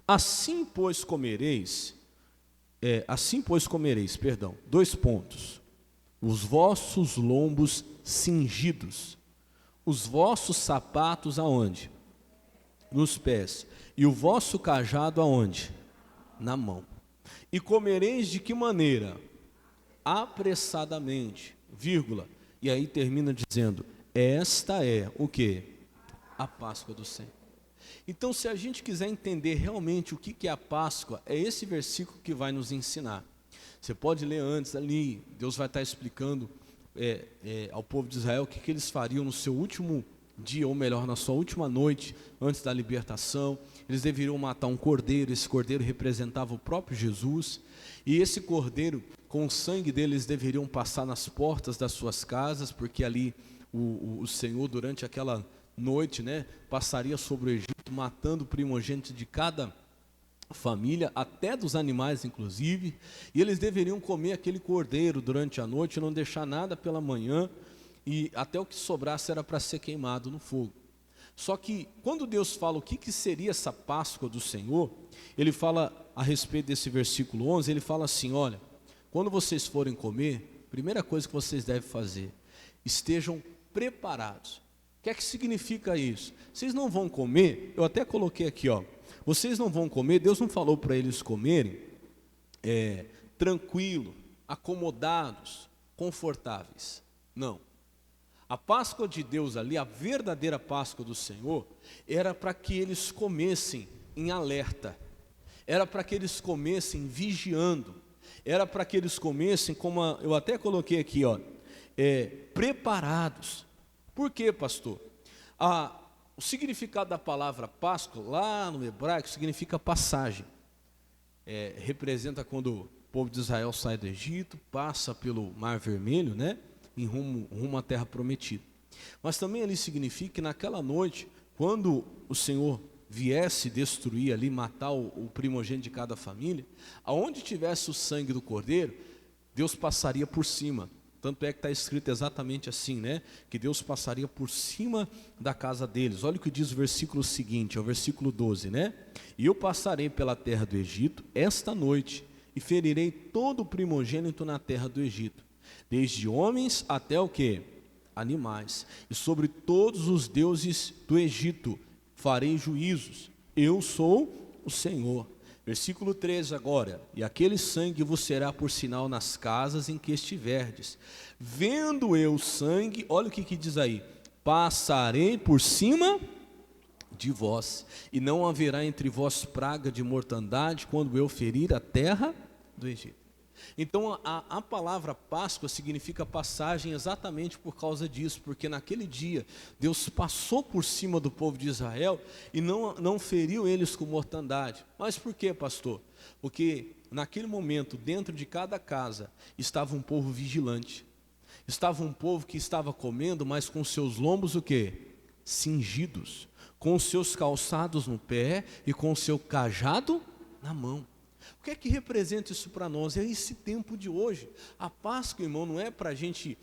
Assim, pois, comereis, perdão, 2 pontos. Os vossos lombos cingidos, os vossos sapatos aonde? Nos pés. E o vosso cajado aonde? Na mão. E comereis de que maneira? Apressadamente, vírgula. E aí termina dizendo, esta é o quê? A Páscoa do Senhor. Então, se a gente quiser entender realmente o que é a Páscoa, é esse versículo que vai nos ensinar. Você pode ler antes ali, Deus vai estar explicando ao povo de Israel o que eles fariam no seu último dia, ou melhor, na sua última noite, antes da libertação. Eles deveriam matar um cordeiro, esse cordeiro representava o próprio Jesus, e esse cordeiro, com o sangue dele, eles deveriam passar nas portas das suas casas, porque ali o Senhor, durante aquela noite, passaria sobre o Egito, matando o primogênito de cada família, até dos animais inclusive, e eles deveriam comer aquele cordeiro durante a noite, não deixar nada pela manhã, e até o que sobrasse era para ser queimado no fogo. Só que quando Deus fala o que seria essa Páscoa do Senhor, Ele fala a respeito desse versículo 11, Ele fala assim, olha, quando vocês forem comer, primeira coisa que vocês devem fazer, estejam preparados. O que é que significa isso? Vocês não vão comer, eu até coloquei aqui, vocês não vão comer, Deus não falou para eles comerem tranquilo, acomodados, confortáveis, não. A Páscoa de Deus ali, a verdadeira Páscoa do Senhor, era para que eles comessem em alerta, era para que eles comessem vigiando, era para que eles comessem, como eu até coloquei aqui, preparados. Por quê, pastor? O significado da palavra Páscoa, lá no hebraico, significa passagem. Representa quando o povo de Israel sai do Egito, passa pelo Mar Vermelho, em rumo à terra prometida. Mas também ali significa que naquela noite, quando o Senhor viesse destruir ali, matar o primogênito de cada família, aonde tivesse o sangue do cordeiro, Deus passaria por cima. Tanto é que está escrito exatamente assim, que Deus passaria por cima da casa deles. Olha o que diz o versículo seguinte, é o versículo 12, E eu passarei pela terra do Egito esta noite, e ferirei todo o primogênito na terra do Egito, desde homens até o quê? Animais. E sobre todos os deuses do Egito farei juízos. Eu sou o Senhor. Versículo 13 agora, e aquele sangue vos será por sinal nas casas em que estiverdes. Vendo eu o sangue, olha o que diz aí, passarei por cima de vós, e não haverá entre vós praga de mortandade, quando eu ferir a terra do Egito. Então a palavra Páscoa significa passagem exatamente por causa disso, porque naquele dia Deus passou por cima do povo de Israel e não feriu eles com mortandade. Mas por quê, pastor? Porque naquele momento dentro de cada casa estava um povo vigilante, estava um povo que estava comendo, mas com seus lombos o quê? Cingidos, com os seus calçados no pé e com o seu cajado na mão. O que é que representa isso para nós? É esse tempo de hoje. A Páscoa, irmão, não é para a gente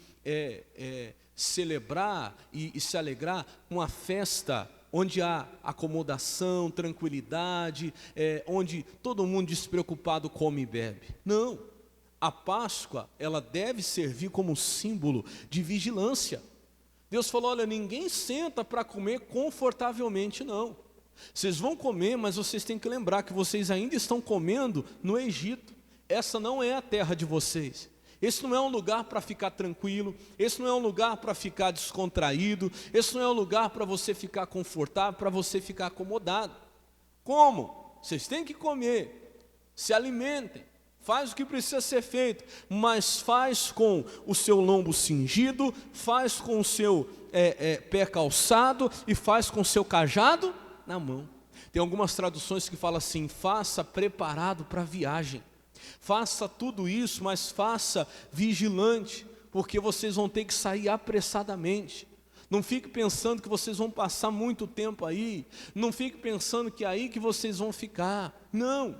celebrar e se alegrar com uma festa onde há acomodação, tranquilidade, onde todo mundo despreocupado come e bebe. Não. A Páscoa, ela deve servir como símbolo de vigilância. Deus falou, olha, ninguém senta para comer confortavelmente, não. Vocês vão comer, mas vocês têm que lembrar que vocês ainda estão comendo no Egito. Essa não é a terra de vocês. Esse não é um lugar para ficar tranquilo, esse não é um lugar para ficar descontraído, esse não é um lugar para você ficar confortável, para você ficar acomodado. Como? Vocês têm que comer, se alimentem, faz o que precisa ser feito, mas faz com o seu lombo cingido, faz com o seu pé calçado e faz com o seu cajado na mão. Tem algumas traduções que falam assim, faça preparado para a viagem. Faça tudo isso, mas faça vigilante, porque vocês vão ter que sair apressadamente. Não fique pensando que vocês vão passar muito tempo aí. Não fique pensando que é aí que vocês vão ficar. Não.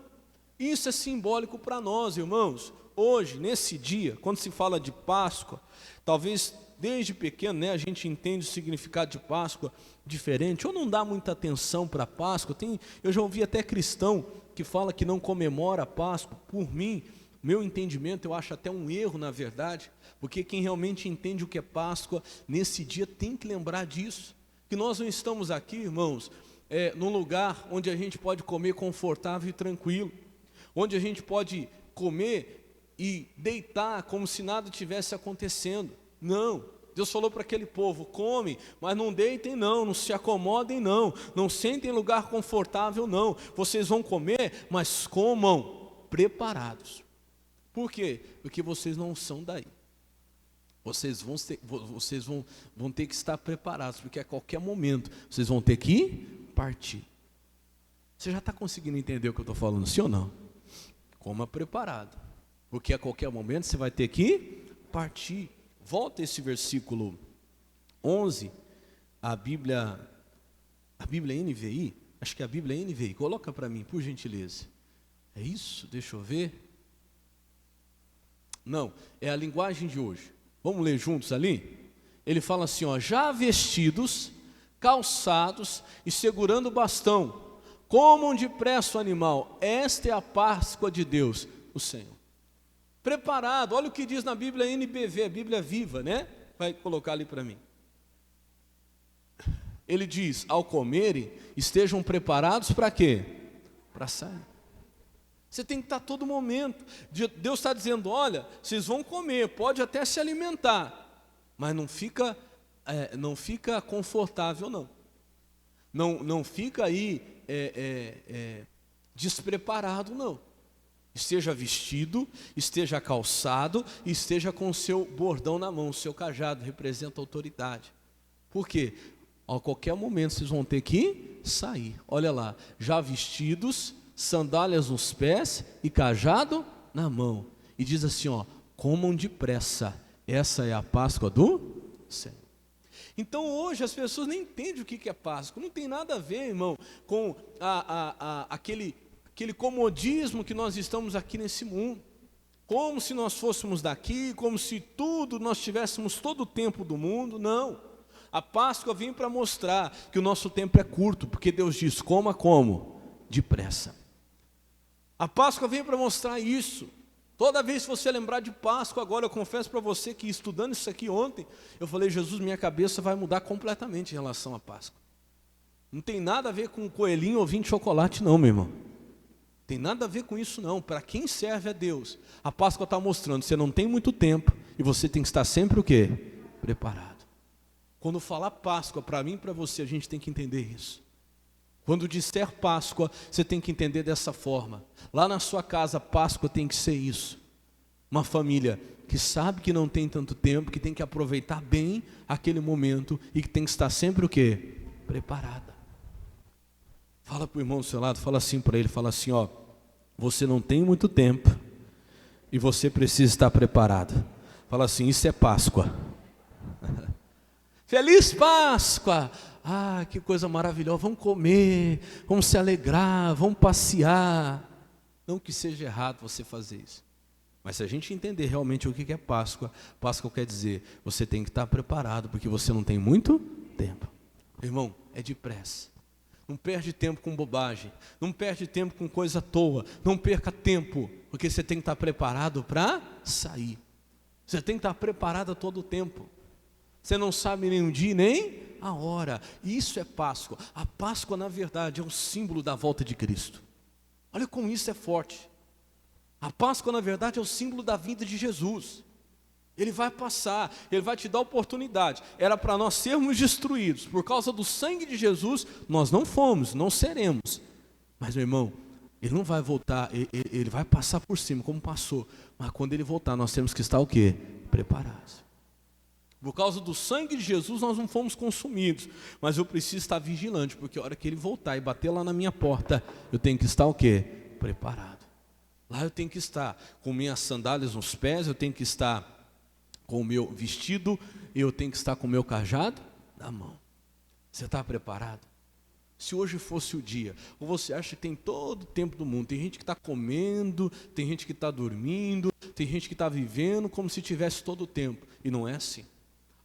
Isso é simbólico para nós, irmãos. Hoje, nesse dia, quando se fala de Páscoa, talvez desde pequeno, né, a gente entende o significado de Páscoa diferente, ou não dá muita atenção para a Páscoa. Eu já ouvi até cristão que fala que não comemora a Páscoa. Por mim, meu entendimento, eu acho até um erro, na verdade, porque quem realmente entende o que é Páscoa, nesse dia tem que lembrar disso, que nós não estamos aqui, irmãos, num lugar onde a gente pode comer confortável e tranquilo, onde a gente pode comer e deitar como se nada tivesse acontecendo. Não, Deus falou para aquele povo: come, mas não deitem não, não se acomodem não sentem em lugar confortável não, vocês vão comer, mas comam preparados. Por quê? Porque vocês não são daí. Vocês vão ter que estar preparados, porque a qualquer momento vocês vão ter que partir. Você já está conseguindo entender o que eu estou falando, sim ou não? Coma preparado, porque a qualquer momento você vai ter que partir. Volta esse versículo 11, a Bíblia NVI, acho que é a Bíblia NVI, coloca para mim, por gentileza. É isso? Deixa eu ver. Não, é a linguagem de hoje. Vamos ler juntos ali? Ele fala assim, ó: já vestidos, calçados e segurando o bastão, comam depressa o animal, esta é a Páscoa de Deus, o Senhor. Preparado, olha o que diz na Bíblia NBV, a Bíblia viva, né? Vai colocar ali para mim. Ele diz: ao comerem, estejam preparados para quê? Para sair. Você tem que estar todo momento. Deus está dizendo: olha, vocês vão comer, pode até se alimentar, mas não fica confortável não. Não fica aí despreparado não. Esteja vestido, esteja calçado, e esteja com o seu bordão na mão, o seu cajado, representa autoridade. Por quê? A qualquer momento vocês vão ter que sair. Olha lá, já vestidos, sandálias nos pés e cajado na mão. E diz assim, ó: comam depressa, essa é a Páscoa do Senhor. Então hoje as pessoas nem entendem o que é Páscoa. Não tem nada a ver, irmão, com aquele comodismo que nós estamos aqui nesse mundo, como se nós fôssemos daqui, como se nós tivéssemos todo o tempo do mundo. Não, a Páscoa vem para mostrar que o nosso tempo é curto, porque Deus diz: coma como? Depressa. A Páscoa vem para mostrar isso. Toda vez que você lembrar de Páscoa agora, eu confesso para você que estudando isso aqui ontem, eu falei: Jesus, minha cabeça vai mudar completamente em relação à Páscoa. Não tem nada a ver com coelhinho ou vinho de chocolate não, meu irmão. Tem nada a ver com isso não. Para quem serve a Deus, a Páscoa está mostrando: você não tem muito tempo e você tem que estar sempre o quê? Preparado. Quando falar Páscoa, para mim e para você, a gente tem que entender isso. Quando disser Páscoa, você tem que entender dessa forma. Lá na sua casa, Páscoa tem que ser isso. Uma família que sabe que não tem tanto tempo, que tem que aproveitar bem aquele momento e que tem que estar sempre o quê? Preparada. Fala para o irmão do seu lado, fala assim para ele, fala assim, ó: você não tem muito tempo e você precisa estar preparado. Fala assim: isso é Páscoa. Feliz Páscoa! Ah, que coisa maravilhosa, vamos comer, vamos se alegrar, vamos passear. Não que seja errado você fazer isso, mas se a gente entender realmente o que é Páscoa, Páscoa quer dizer: você tem que estar preparado, porque você não tem muito tempo. Irmão, é depressa. Não perde tempo com bobagem, não perde tempo com coisa à toa, não perca tempo, porque você tem que estar preparado para sair. Você tem que estar preparado a todo tempo. Você não sabe nem o dia nem a hora. Isso é Páscoa. A Páscoa, na verdade, é o símbolo da volta de Cristo. Olha como isso é forte. A Páscoa, na verdade, é o símbolo da vinda de Jesus. Ele vai passar, Ele vai te dar oportunidade. Era para nós sermos destruídos. Por causa do sangue de Jesus, nós não fomos, não seremos. Mas, meu irmão, Ele não vai voltar, Ele vai passar por cima, como passou. Mas quando Ele voltar, nós temos que estar o quê? Preparados. Por causa do sangue de Jesus, nós não fomos consumidos. Mas eu preciso estar vigilante, porque a hora que Ele voltar e bater lá na minha porta, eu tenho que estar o quê? Preparado. Lá eu tenho que estar com minhas sandálias nos pés, eu tenho que estar com o meu vestido, eu tenho que estar com o meu cajado na mão. Você está preparado? Se hoje fosse o dia, ou você acha que tem todo o tempo do mundo, tem gente que está comendo, tem gente que está dormindo, tem gente que está vivendo como se tivesse todo o tempo, e não é assim.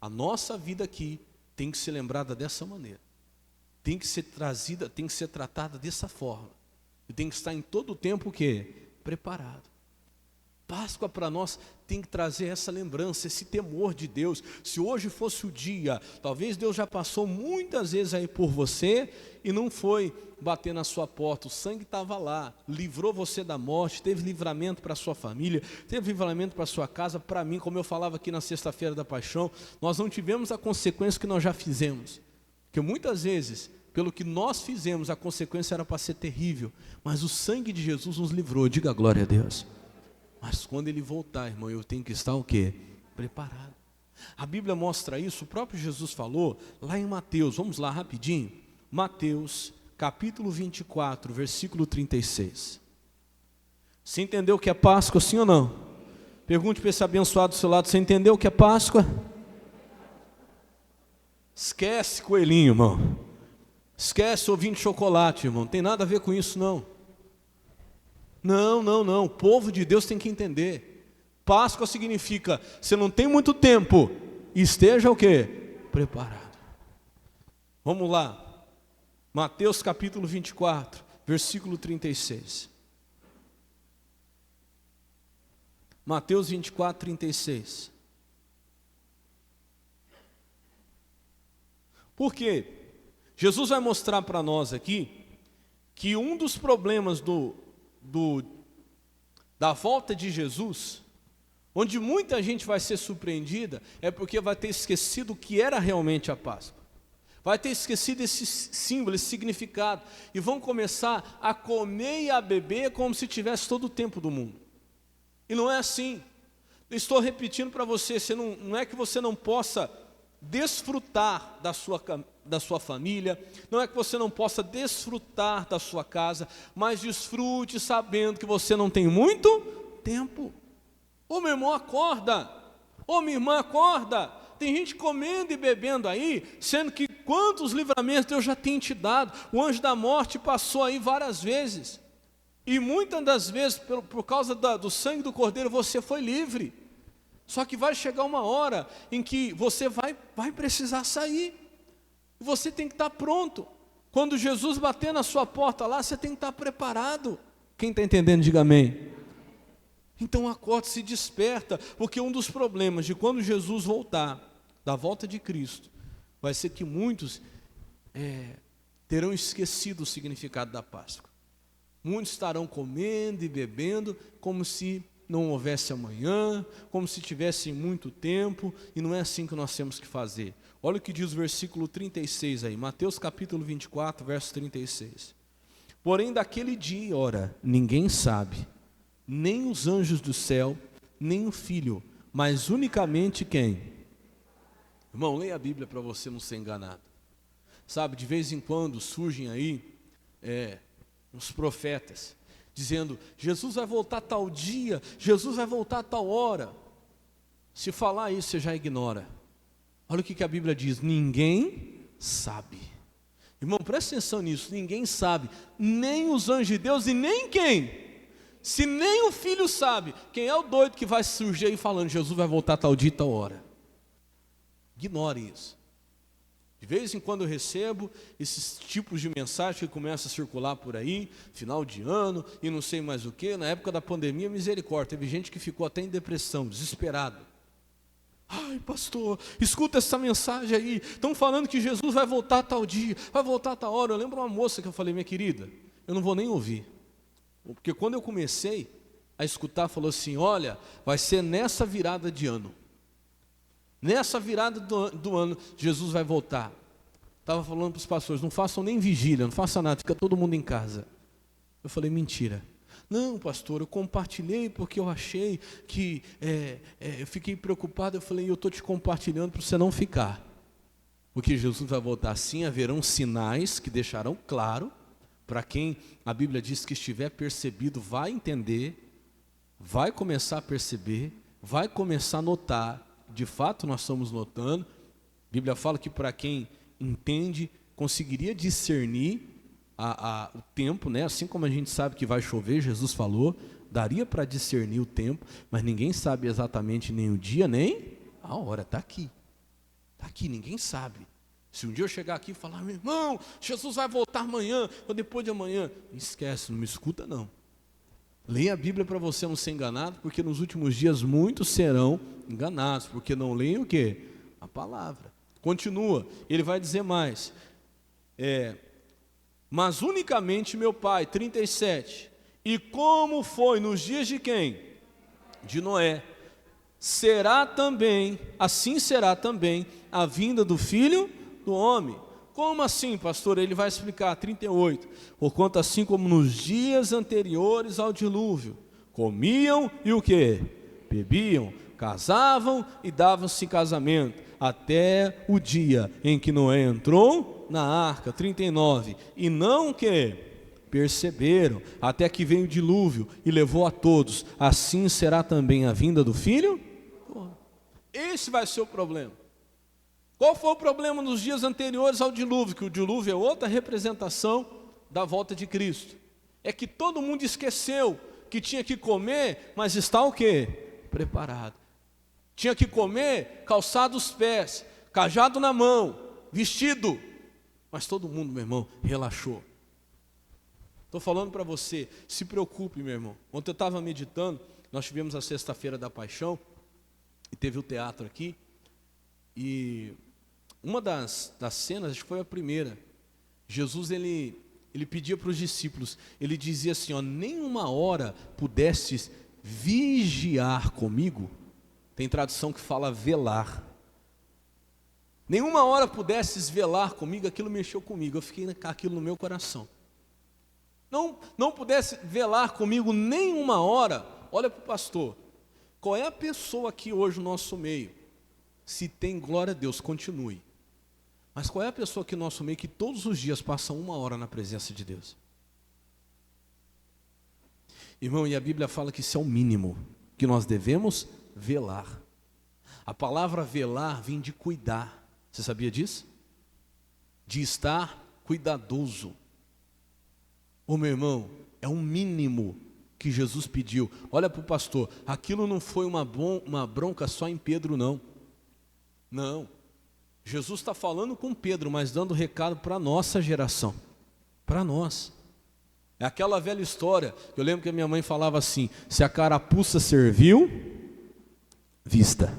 A nossa vida aqui tem que ser lembrada dessa maneira. Tem que ser trazida, tem que ser tratada dessa forma. E tem que estar em todo o tempo o quê? Preparado. Páscoa para nós tem que trazer essa lembrança, esse temor de Deus. Se hoje fosse o dia, talvez Deus já passou muitas vezes aí por você e não foi bater na sua porta. O sangue estava lá, livrou você da morte, teve livramento para a sua família, teve livramento para a sua casa. Para mim, como eu falava aqui na sexta-feira da paixão, nós não tivemos a consequência que nós já fizemos. Porque muitas vezes, pelo que nós fizemos, a consequência era para ser terrível. Mas o sangue de Jesus nos livrou, diga glória a Deus. Mas quando Ele voltar, irmão, eu tenho que estar o quê? Preparado. A Bíblia mostra isso, o próprio Jesus falou lá em Mateus, vamos lá rapidinho. Mateus, capítulo 24, versículo 36. Você entendeu o que é Páscoa, sim ou não? Pergunte para esse abençoado do seu lado, você entendeu o que é Páscoa? Esquece coelhinho, irmão. Esquece ovinho de chocolate, irmão. Não tem nada a ver com isso, não. Não. O povo de Deus tem que entender. Páscoa significa, você não tem muito tempo, esteja o quê? Preparado. Vamos lá. Mateus capítulo 24, versículo 36. Mateus 24, 36. Por quê? Jesus vai mostrar para nós aqui que um dos problemas da volta de Jesus, onde muita gente vai ser surpreendida, é porque vai ter esquecido o que era realmente a Páscoa. Vai ter esquecido esse símbolo, esse significado, e vão começar a comer e a beber como se tivesse todo o tempo do mundo. E não é assim. Eu estou repetindo para você, não é que você não possa desfrutar da sua família, não é que você não possa desfrutar da sua casa, mas desfrute sabendo que você não tem muito tempo. Ô meu irmão, acorda. Ô minha irmã, acorda. Tem gente comendo e bebendo aí, sendo que quantos livramentos Deus já tem te dado. O anjo da morte passou aí várias vezes, e muitas das vezes por causa do sangue do Cordeiro você foi livre. Só que vai chegar uma hora em que você vai precisar sair. Você tem que estar pronto. Quando Jesus bater na sua porta lá, você tem que estar preparado. Quem está entendendo, diga amém. Então acorde, se desperta, porque um dos problemas de quando Jesus voltar, da volta de Cristo, vai ser que muitos terão esquecido o significado da Páscoa. Muitos estarão comendo e bebendo como se não houvesse amanhã, como se tivesse muito tempo, e não é assim que nós temos que fazer. Olha o que diz o versículo 36 aí, Mateus capítulo 24, verso 36. Porém daquele dia, ora, ninguém sabe, nem os anjos do céu, nem o Filho, mas unicamente quem? Irmão, leia a Bíblia para você não ser enganado. Sabe, de vez em quando surgem aí uns profetas, dizendo, Jesus vai voltar tal dia, Jesus vai voltar tal hora. Se falar isso, você já ignora. Olha o que a Bíblia diz, ninguém sabe. Irmão, presta atenção nisso, ninguém sabe, nem os anjos de Deus e nem quem? Se nem o Filho sabe, quem é o doido que vai surgir aí falando, Jesus vai voltar tal dia e tal hora? Ignore isso. De vez em quando eu recebo esses tipos de mensagem que começam a circular por aí, final de ano e não sei mais o que. Na época da pandemia, misericórdia, teve gente que ficou até em depressão, desesperado. Ai pastor, escuta essa mensagem aí, estão falando que Jesus vai voltar tal dia, vai voltar tal hora. Eu lembro uma moça que eu falei, minha querida, eu não vou nem ouvir. Porque quando eu comecei a escutar, falou assim, olha, vai ser nessa virada de ano. Nessa virada do ano, Jesus vai voltar. Estava falando para os pastores, não façam nem vigília, não façam nada, fica todo mundo em casa. Eu falei, mentira. Não, pastor, eu compartilhei porque eu achei que, eu fiquei preocupado. Eu falei, eu estou te compartilhando para você não ficar. Porque Jesus vai voltar assim, haverão sinais que deixarão claro, para quem a Bíblia diz que estiver percebido, vai entender, vai começar a perceber, vai começar a notar. De fato nós estamos notando, a Bíblia fala que para quem entende, conseguiria discernir o tempo, né? Assim como a gente sabe que vai chover, Jesus falou, daria para discernir o tempo, mas ninguém sabe exatamente nem o dia, nem a hora, está aqui. Está aqui, ninguém sabe. Se um dia eu chegar aqui e falar, meu irmão, Jesus vai voltar amanhã, ou depois de amanhã, esquece, não me escuta não. Leia a Bíblia para você não ser enganado, porque nos últimos dias muitos serão enganados, porque não leem o quê? A palavra. Continua, ele vai dizer mais, mas unicamente meu Pai, 37, e como foi nos dias de quem? De Noé, assim será também a vinda do Filho do Homem. Como assim, pastor? Ele vai explicar, 38, porquanto assim como nos dias anteriores ao dilúvio, comiam e o quê? Bebiam, casavam e davam-se casamento, até o dia em que Noé entrou na arca, 39, e não o quê? Perceberam, até que veio o dilúvio e levou a todos, assim será também a vinda do Filho? Esse vai ser o problema. Qual foi o problema nos dias anteriores ao dilúvio? Que o dilúvio é outra representação da volta de Cristo. É que todo mundo esqueceu que tinha que comer, mas está o quê? Preparado. Tinha que comer, calçado os pés, cajado na mão, vestido. Mas todo mundo, meu irmão, relaxou. Estou falando para você, se preocupe, meu irmão. Ontem eu estava meditando, nós tivemos a sexta-feira da Paixão, e teve o teatro aqui, e uma das cenas, acho que foi a primeira, Jesus ele pedia para os discípulos, ele dizia assim, ó, nem uma hora pudestes vigiar comigo, tem tradução que fala velar, nenhuma hora pudestes velar comigo, aquilo mexeu comigo, eu fiquei com aquilo no meu coração, não pudesse velar comigo nem uma hora. Olha para o pastor, qual é a pessoa aqui hoje no nosso meio, se tem glória a Deus, continue, mas qual é a pessoa aqui no nosso meio que todos os dias passa uma hora na presença de Deus? Irmão, e a Bíblia fala que isso é o mínimo, que nós devemos velar. A palavra velar vem de cuidar, você sabia disso? De estar cuidadoso. Ô meu irmão, é um mínimo que Jesus pediu. Olha para o pastor, aquilo não foi uma bronca só em Pedro não. Não, Jesus está falando com Pedro, mas dando recado para a nossa geração, para nós. É aquela velha história, eu lembro que a minha mãe falava assim, se a carapuça serviu, vista.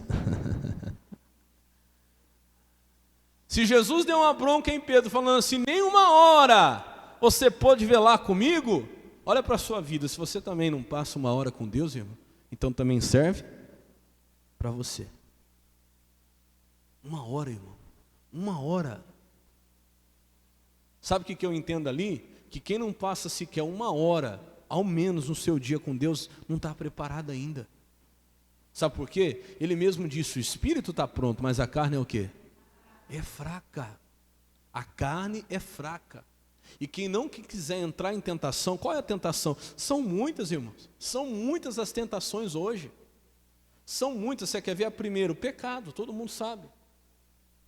Se Jesus deu uma bronca em Pedro, falando assim, nem uma hora você pode velar comigo, olha para a sua vida, se você também não passa uma hora com Deus, irmão, então também serve para você. Uma hora, irmão, uma hora. Sabe o que eu entendo ali? Que quem não passa sequer uma hora, ao menos no seu dia com Deus, não está preparado ainda. Sabe por quê? Ele mesmo disse, o espírito está pronto, mas a carne é o quê? É fraca. A carne é fraca. E quem não quiser entrar em tentação, qual é a tentação? São muitas, irmãos. São muitas as tentações hoje. São muitas. Você quer ver a primeira? O pecado, todo mundo sabe.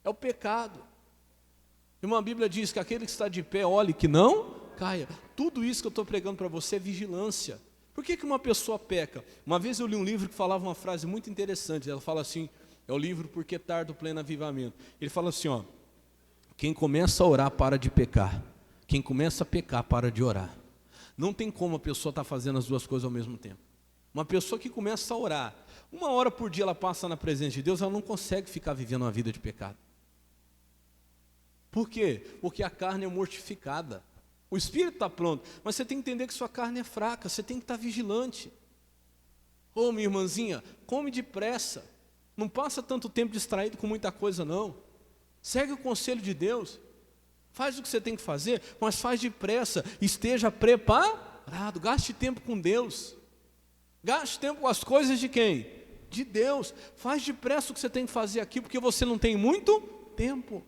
É o pecado. Irmão, a Bíblia diz que aquele que está de pé, olhe que não caia. Tudo isso que eu estou pregando para você é vigilância. Por que uma pessoa peca? Uma vez eu li um livro que falava uma frase muito interessante. Ela fala assim, é o livro Porque Tarda o Pleno Avivamento. Ele fala assim, ó, quem começa a orar para de pecar. Quem começa a pecar para de orar. Não tem como a pessoa estar fazendo as duas coisas ao mesmo tempo. Uma pessoa que começa a orar, uma hora por dia ela passa na presença de Deus, ela não consegue ficar vivendo uma vida de pecado. Por quê? Porque a carne é mortificada. O espírito está pronto, mas você tem que entender que sua carne é fraca, você tem que estar vigilante. Ô, minha irmãzinha, come depressa. Não passa tanto tempo distraído com muita coisa, não. Segue o conselho de Deus. Faz o que você tem que fazer, mas faz depressa. Esteja preparado. Gaste tempo com Deus. Gaste tempo com as coisas de quem? De Deus. Faz depressa o que você tem que fazer aqui, porque você não tem muito tempo.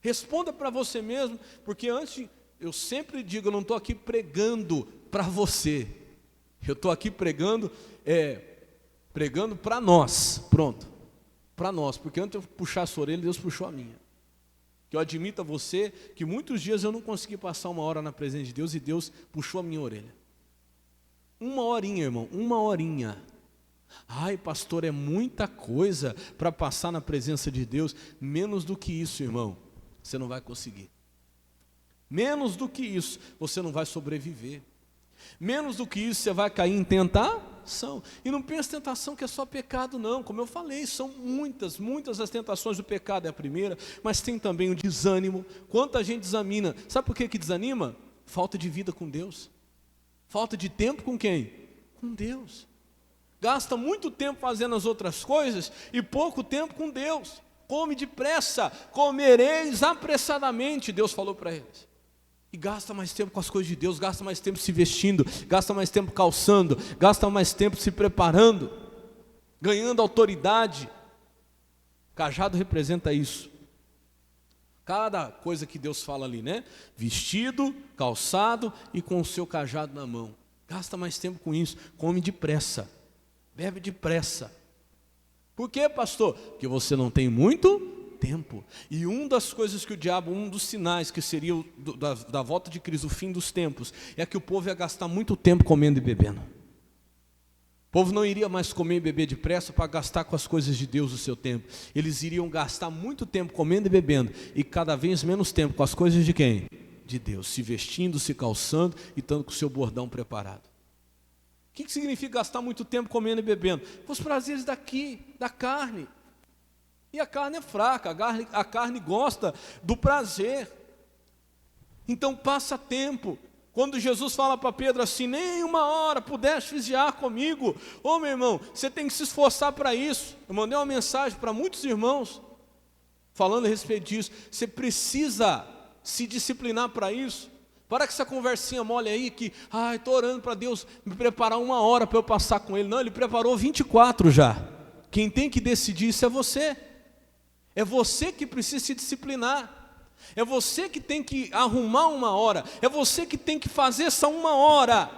Responda para você mesmo, porque antes, eu sempre digo, eu não estou aqui pregando para você. Eu estou aqui pregando para nós, pronto. Para nós, porque antes eu puxar a sua orelha, Deus puxou a minha. Que eu admito a você que muitos dias eu não consegui passar uma hora na presença de Deus e Deus puxou a minha orelha. Uma horinha, irmão, uma horinha. Ai, pastor, é muita coisa para passar na presença de Deus. Menos do que isso, irmão, você não vai conseguir. Menos do que isso, você não vai sobreviver. Menos do que isso, você vai cair em tentação. E não pense tentação que é só pecado, não. Como eu falei, são muitas as tentações do pecado, é a primeira. Mas tem também o desânimo. Quanta gente desanima. Sabe por que desanima? Falta de vida com Deus. Falta de tempo com quem? Com Deus. Gasta muito tempo fazendo as outras coisas e pouco tempo com Deus. Come depressa, comereis apressadamente, Deus falou para eles. E gasta mais tempo com as coisas de Deus, gasta mais tempo se vestindo, gasta mais tempo calçando, gasta mais tempo se preparando, ganhando autoridade. Cajado representa isso. Cada coisa que Deus fala ali, né? Vestido, calçado e com o seu cajado na mão. Gasta mais tempo com isso, come depressa, bebe depressa. Por quê, pastor? Porque você não tem muito tempo. E uma das coisas que o diabo, um dos sinais que seria da volta de Cristo, o fim dos tempos, é que o povo ia gastar muito tempo comendo e bebendo. O povo não iria mais comer e beber depressa para gastar com as coisas de Deus o seu tempo. Eles iriam gastar muito tempo comendo e bebendo e cada vez menos tempo com as coisas de quem? De Deus, se vestindo, se calçando e estando com o seu bordão preparado. O que significa gastar muito tempo comendo e bebendo? Com os prazeres daqui, da carne. E a carne é fraca, a carne gosta do prazer. Então passa tempo. Quando Jesus fala para Pedro assim, nem uma hora pudeste vigiar comigo. Ô meu irmão, você tem que se esforçar para isso. Eu mandei uma mensagem para muitos irmãos, falando a respeito disso. Você precisa se disciplinar para isso. Para com essa conversinha mole aí que, estou orando para Deus me preparar 1 hora para eu passar com Ele. Não, Ele preparou 24 já. Quem tem que decidir isso é você. É você que precisa se disciplinar. É você que tem que arrumar 1 hora. É você que tem que fazer essa 1 hora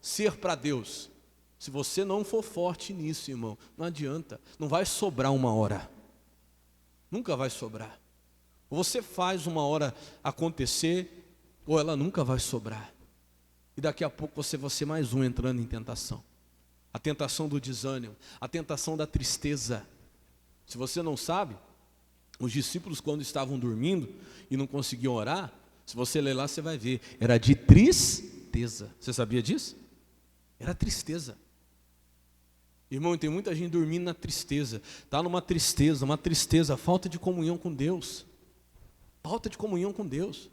ser para Deus. Se você não for forte nisso, irmão, não adianta. Não vai sobrar 1 hora. Nunca vai sobrar. Ou você faz 1 hora acontecer, ou ela nunca vai sobrar. E daqui a pouco você vai ser mais um entrando em tentação. A tentação do desânimo, a tentação da tristeza. Se você não sabe, os discípulos quando estavam dormindo e não conseguiam orar, se você ler lá você vai ver, era de tristeza. Você sabia disso? Era tristeza. Irmão, tem muita gente dormindo na tristeza. Está numa tristeza, falta de comunhão com Deus. Falta de comunhão com Deus.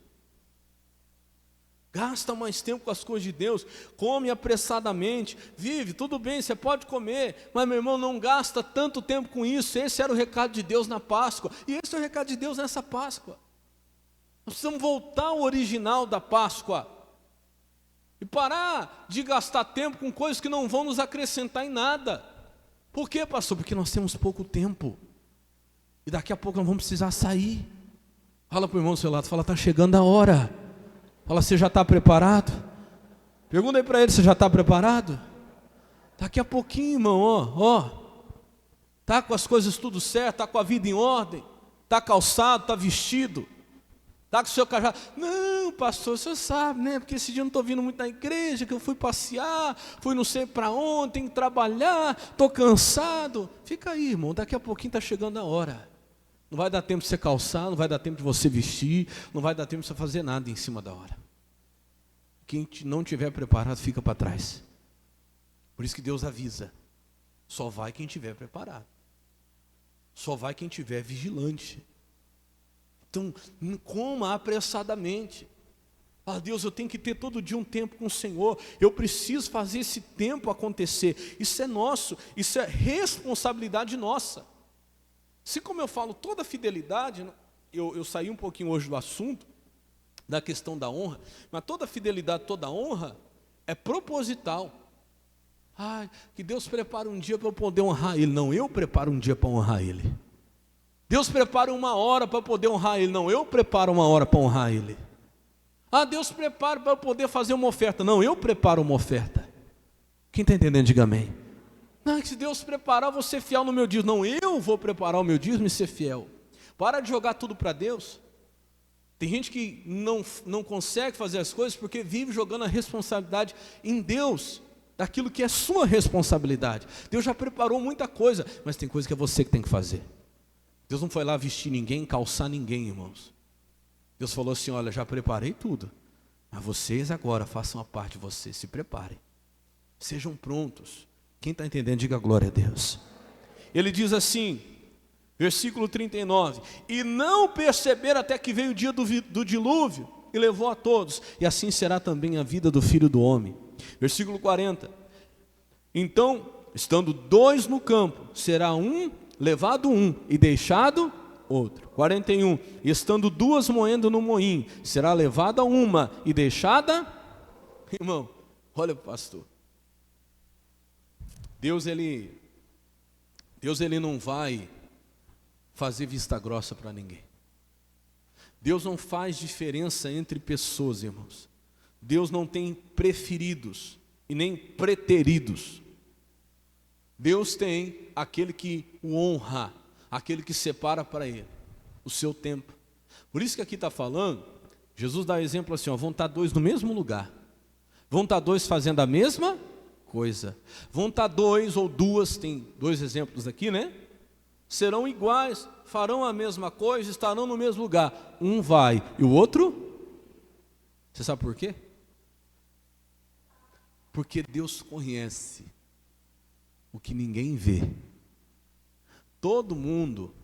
Gasta mais tempo com as coisas de Deus, come apressadamente, vive, tudo bem, você pode comer, mas meu irmão, não gasta tanto tempo com isso. Esse era o recado de Deus na Páscoa, e esse é o recado de Deus nessa Páscoa. Nós precisamos voltar ao original da Páscoa, e parar de gastar tempo com coisas que não vão nos acrescentar em nada. Por quê, pastor? Porque nós temos pouco tempo, e daqui a pouco nós vamos precisar sair. Fala para o irmão do seu lado, fala, está chegando a hora. Fala, você já está preparado? Pergunta aí para ele, você já está preparado? Daqui a pouquinho, irmão, está com as coisas tudo certo, está com a vida em ordem, está calçado, está vestido, está com o seu cajado. Não, pastor, o senhor sabe, né? Porque esse dia eu não estou vindo muito na igreja, que eu fui passear, fui não sei para onde, tenho que trabalhar, estou cansado. Fica aí, irmão, daqui a pouquinho está chegando a hora. Não vai dar tempo de você calçar, não vai dar tempo de você vestir, não vai dar tempo de você fazer nada em cima da hora. Quem não tiver preparado fica para trás. Por isso que Deus avisa, só vai quem tiver preparado. Só vai quem tiver vigilante. Então, coma apressadamente. Deus, eu tenho que ter todo dia um tempo com o Senhor. Eu preciso fazer esse tempo acontecer. Isso é nosso, isso é responsabilidade nossa. Assim como eu falo, toda fidelidade, eu saí um pouquinho hoje do assunto, da questão da honra, mas toda fidelidade, toda honra é proposital. Que Deus prepare um dia para eu poder honrar Ele. Não, eu preparo um dia para honrar Ele. Deus prepara 1 hora para poder honrar Ele. Não, eu preparo 1 hora para honrar Ele. Deus prepara para eu poder fazer uma oferta. Não, eu preparo uma oferta. Quem está entendendo, diga amém. Não, que se Deus preparar, eu vou ser fiel no meu dízimo. Não, eu vou preparar o meu dízimo e ser fiel. Para de jogar tudo para Deus. Tem gente que não consegue fazer as coisas porque vive jogando a responsabilidade em Deus. daquilo que é sua responsabilidade. Deus já preparou muita coisa, mas tem coisa que é você que tem que fazer. Deus não foi lá vestir ninguém, calçar ninguém, irmãos. Deus falou assim, olha, já preparei tudo, mas vocês agora façam a parte de vocês, se preparem. Sejam prontos. Quem está entendendo, diga glória a Deus. Ele diz assim, versículo 39, e não perceberam até que veio o dia do dilúvio, e levou a todos, e assim será também a vida do Filho do Homem. Versículo 40, então, estando dois no campo, será levado um, e deixado outro. 41, estando duas moendo no moinho, será levada uma, e deixada, irmão, olha para o pastor, Deus ele não vai fazer vista grossa para ninguém. Deus não faz diferença entre pessoas, irmãos. Deus não tem preferidos e nem preteridos. Deus tem aquele que o honra, aquele que separa para ele o seu tempo. Por isso que aqui está falando, Jesus dá exemplo assim, ó, vão estar dois no mesmo lugar, vão estar dois fazendo a mesma coisa, vão estar dois ou duas, tem dois exemplos aqui, né? Serão iguais, farão a mesma coisa, estarão no mesmo lugar. Um vai e o outro, você sabe por quê? Porque Deus conhece o que ninguém vê. Todo mundo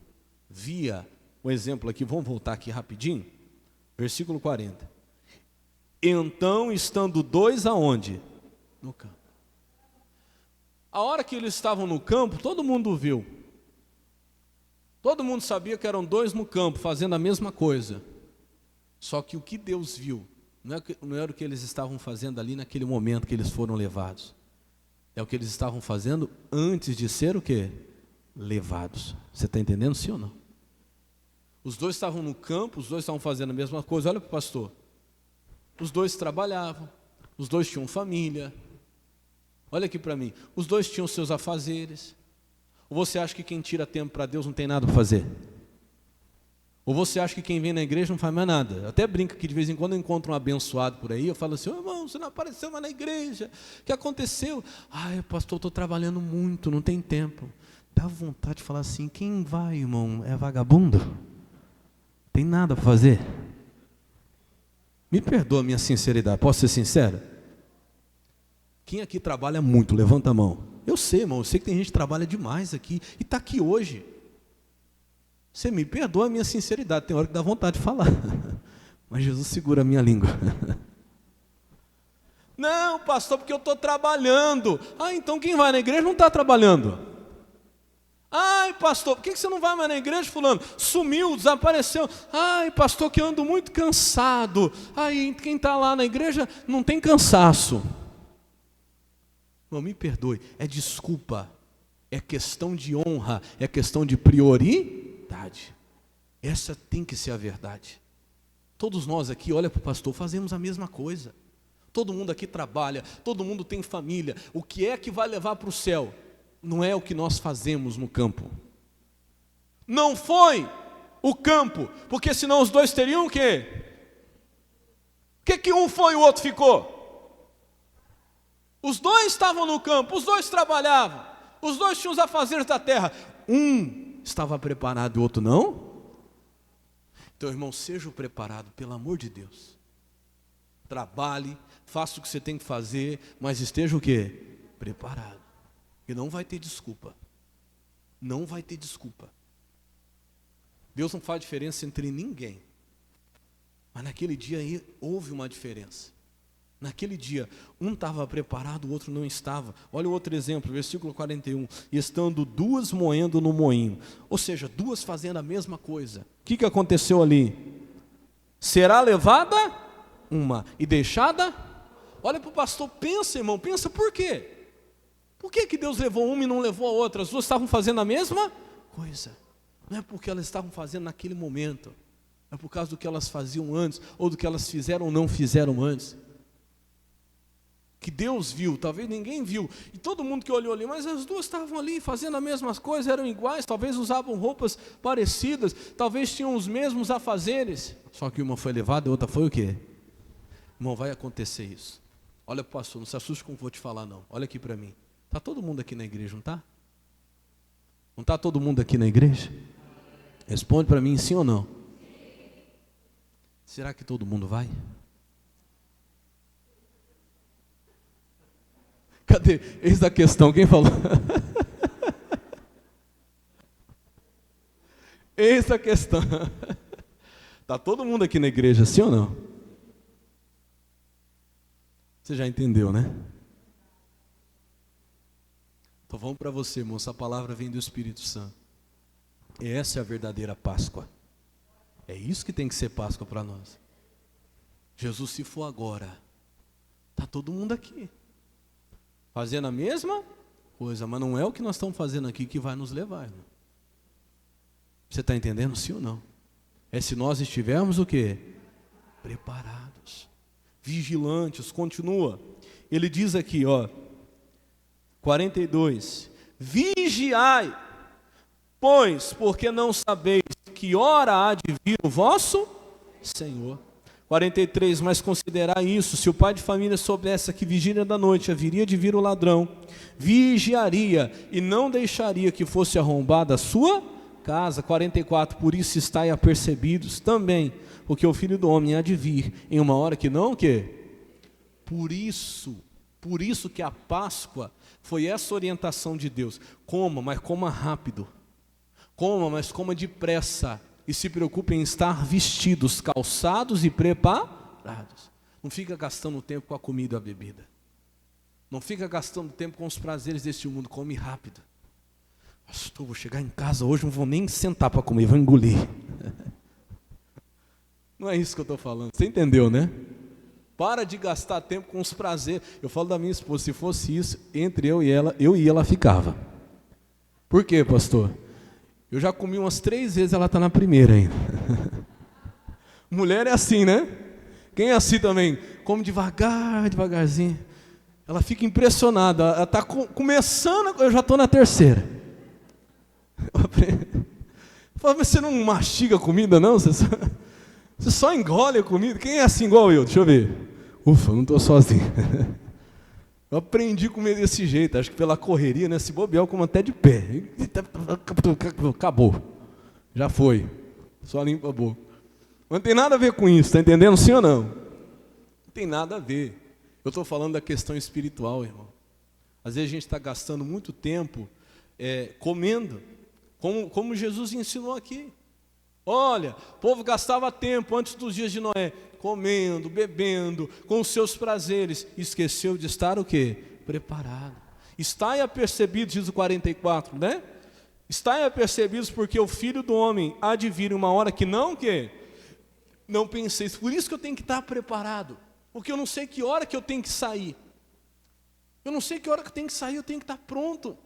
via, um exemplo aqui, vamos voltar aqui rapidinho, versículo 40. Então, estando dois aonde? No campo. A hora que eles estavam no campo, todo mundo viu. Todo mundo sabia que eram dois no campo, fazendo a mesma coisa. Só que o que Deus viu, não era o que eles estavam fazendo ali naquele momento que eles foram levados. É o que eles estavam fazendo antes de ser o quê? Levados. Você está entendendo, sim ou não? Os dois estavam no campo, os dois estavam fazendo a mesma coisa. Olha para o pastor. Os dois trabalhavam, os dois tinham família. Olha aqui para mim. Os dois tinham seus afazeres. Ou você acha que quem tira tempo para Deus não tem nada para fazer? Ou você acha que quem vem na igreja não faz mais nada? Eu até brinco que de vez em quando eu encontro um abençoado por aí, eu falo assim, irmão, você não apareceu mais na igreja, o que aconteceu? Ai, pastor, estou trabalhando muito, não tem tempo. Dá vontade de falar assim, quem vai, irmão, é vagabundo? Tem nada para fazer? Me perdoa a minha sinceridade, posso ser sincero? Quem aqui trabalha muito, levanta a mão. Eu sei, irmão, eu sei que tem gente que trabalha demais aqui, e está aqui hoje. Você me perdoa a minha sinceridade, tem hora que dá vontade de falar, mas Jesus segura a minha língua. Não, pastor, porque eu estou trabalhando. Ah, então quem vai na igreja não está trabalhando. Ai, pastor, por que você não vai mais na igreja, fulano? Sumiu, desapareceu. Ai, pastor, que eu ando muito cansado. Ai, quem está lá na igreja não tem cansaço. Não, me perdoe, é desculpa, é questão de honra, é questão de prioridade. Essa tem que ser a verdade. Todos nós aqui, olha para o pastor, fazemos a mesma coisa. Todo mundo aqui trabalha, todo mundo tem família. O que é que vai levar para o céu? Não é o que nós fazemos no campo. Não foi o campo, porque senão os dois teriam o quê? O que um foi e o outro ficou? Os dois estavam no campo, os dois trabalhavam, os dois tinham os afazeres da terra. Um estava preparado e o outro não? Então, irmão, seja preparado, pelo amor de Deus. Trabalhe, faça o que você tem que fazer, mas esteja o quê? Preparado. E não vai ter desculpa. Não vai ter desculpa. Deus não faz diferença entre ninguém. Mas naquele dia aí houve uma diferença. Naquele dia, um estava preparado, o outro não estava. Olha o outro exemplo, versículo 41. Estando duas moendo no moinho. Ou seja, duas fazendo a mesma coisa. O que aconteceu ali? Será levada uma e deixada? Olha para o pastor, pensa, irmão, pensa por quê? Por que Deus levou uma e não levou a outra? As duas estavam fazendo a mesma coisa. Não é porque elas estavam fazendo naquele momento. É por causa do que elas faziam antes, ou do que elas fizeram ou não fizeram antes. Que Deus viu, talvez ninguém viu, e todo mundo que olhou ali, mas as duas estavam ali fazendo as mesmas coisas, eram iguais, talvez usavam roupas parecidas, talvez tinham os mesmos afazeres, só que uma foi levada e a outra foi o quê? Irmão, vai acontecer isso. Olha, pastor, não se assuste com o que eu vou te falar, não. Olha aqui para mim. Está todo mundo aqui na igreja, não está? Não está todo mundo aqui na igreja? Responde para mim, sim ou não? Será que todo mundo vai? Cadê? Eis a questão, quem falou? Eis a questão. Está todo mundo aqui na igreja, sim ou não? Você já entendeu, né? Então vamos para você, moça, a palavra vem do Espírito Santo. E essa é a verdadeira Páscoa. É isso que tem que ser Páscoa para nós. Jesus, se for agora, está todo mundo aqui, fazendo a mesma coisa, mas não é o que nós estamos fazendo aqui que vai nos levar, irmão. Você está entendendo, sim ou não? É se nós estivermos o quê? Preparados, vigilantes, continua. Ele diz aqui, ó, 42, vigiai, pois, porque não sabeis que hora há de vir o vosso Senhor. 43, mas considerai isso, se o pai de família soubesse que vigília da noite haveria de vir o ladrão, vigiaria e não deixaria que fosse arrombada a sua casa. 44, por isso estai apercebidos também, porque o Filho do Homem há de vir em uma hora que não, o quê? Por isso que a Páscoa foi essa orientação de Deus. Coma, mas coma rápido. Coma, mas coma depressa. E se preocupe em estar vestidos, calçados e preparados. Não fica gastando tempo com a comida e a bebida. Não fica gastando tempo com os prazeres deste mundo. Come rápido. Pastor, vou chegar em casa hoje, não vou nem sentar para comer, vou engolir. Não é isso que eu estou falando. Você entendeu, né? Para de gastar tempo com os prazeres. Eu falo da minha esposa, se fosse isso, entre eu e ela ficava. Por quê, pastor? Eu já comi umas 3 vezes, ela está na primeira ainda. Mulher é assim, né? Quem é assim também? Come devagarzinho. Ela fica impressionada. Ela está começando, eu já estou na terceira. Eu falo, mas você não mastiga a comida, não? Você só engole a comida? Quem é assim igual eu? Deixa eu ver. Ufa, não estou sozinho. Eu aprendi a comer desse jeito, acho que pela correria, né? Se bobear, eu como até de pé. Acabou. Já foi. Só limpa a boca. Mas não tem nada a ver com isso, está entendendo, sim ou não? Não tem nada a ver. Eu estou falando da questão espiritual, irmão. Às vezes a gente está gastando muito tempo comendo, como Jesus ensinou aqui. Olha, o povo gastava tempo antes dos dias de Noé, comendo, bebendo, com os seus prazeres, esqueceu de estar o quê? Preparado. Estai apercebidos, diz o 44, né? Estai apercebidos porque o Filho do Homem há de vir uma hora que não, o quê? Não penseis. Por isso que eu tenho que estar preparado, porque eu não sei que hora que eu tenho que sair. Eu não sei que hora que eu tenho que sair, eu tenho que estar pronto.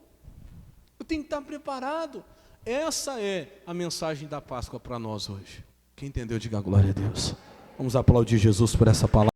Eu tenho que estar preparado. Essa é a mensagem da Páscoa para nós hoje. Quem entendeu, diga glória a Deus. Vamos aplaudir Jesus por essa palavra.